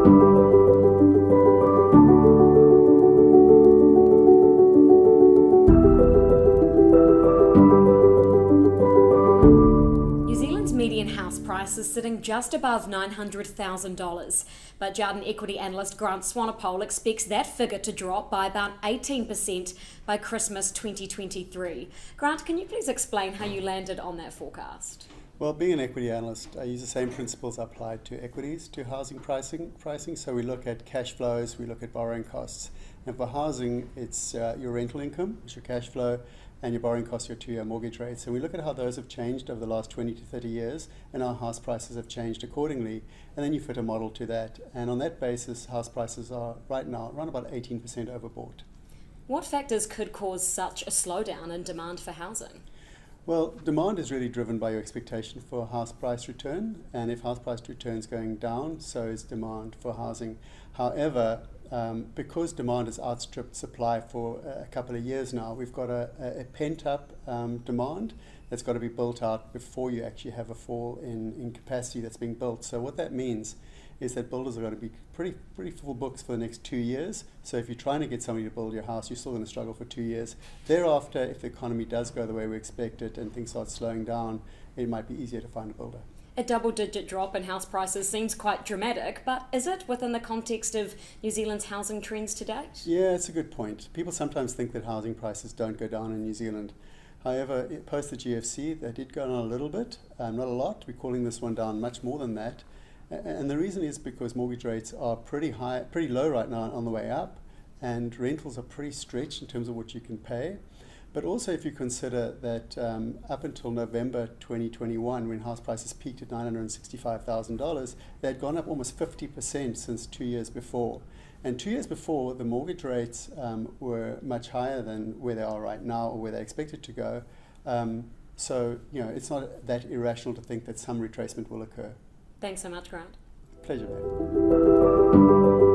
New Zealand's median house price is sitting just above $900,000, but Jarden equity analyst Grant Swanepoel expects that figure to drop by about 18% by Christmas 2023. Grant, can you please explain how you landed on that forecast? Well, being an equity analyst, I use the same principles applied to equities, to housing pricing. So we look at cash flows, we look at borrowing costs. And for housing, it's your rental income, it's your cash flow, and your borrowing costs, your 2-year mortgage rates. And we look at how those have changed over the last 20 to 30 years, and how house prices have changed accordingly. And then you fit a model to that. And on that basis, house prices are right now around about 18% overbought. What factors could cause such a slowdown in demand for housing? Well, demand is really driven by your expectation for house price return, and if house price return is going down, so is demand for housing. However, because demand has outstripped supply for a couple of years now, we've got a pent-up demand that's got to be built out before you actually have a fall in capacity that's being built. So what that means is that builders are going to be pretty full books for the next 2 years. So if you're trying to get somebody to build your house, you're still going to struggle for 2 years. Thereafter, if the economy does go the way we expect it and things start slowing down, it might be easier to find a builder. A double-digit drop in house prices seems quite dramatic, but is it within the context of New Zealand's housing trends to date? Yeah, it's a good point. People sometimes think that housing prices don't go down in New Zealand. However, post the GFC, they did go down a little bit, not a lot. We're calling this one down much more than that. And the reason is because mortgage rates are pretty low right now on the way up, and rentals are pretty stretched in terms of what you can pay. But also if you consider that up until November 2021, when house prices peaked at $965,000, they had gone up almost 50% since 2 years before. And 2 years before, the mortgage rates were much higher than where they are right now or where they're expected to go. So, it's not that irrational to think that some retracement will occur. Thanks so much, Grant. Pleasure, mate.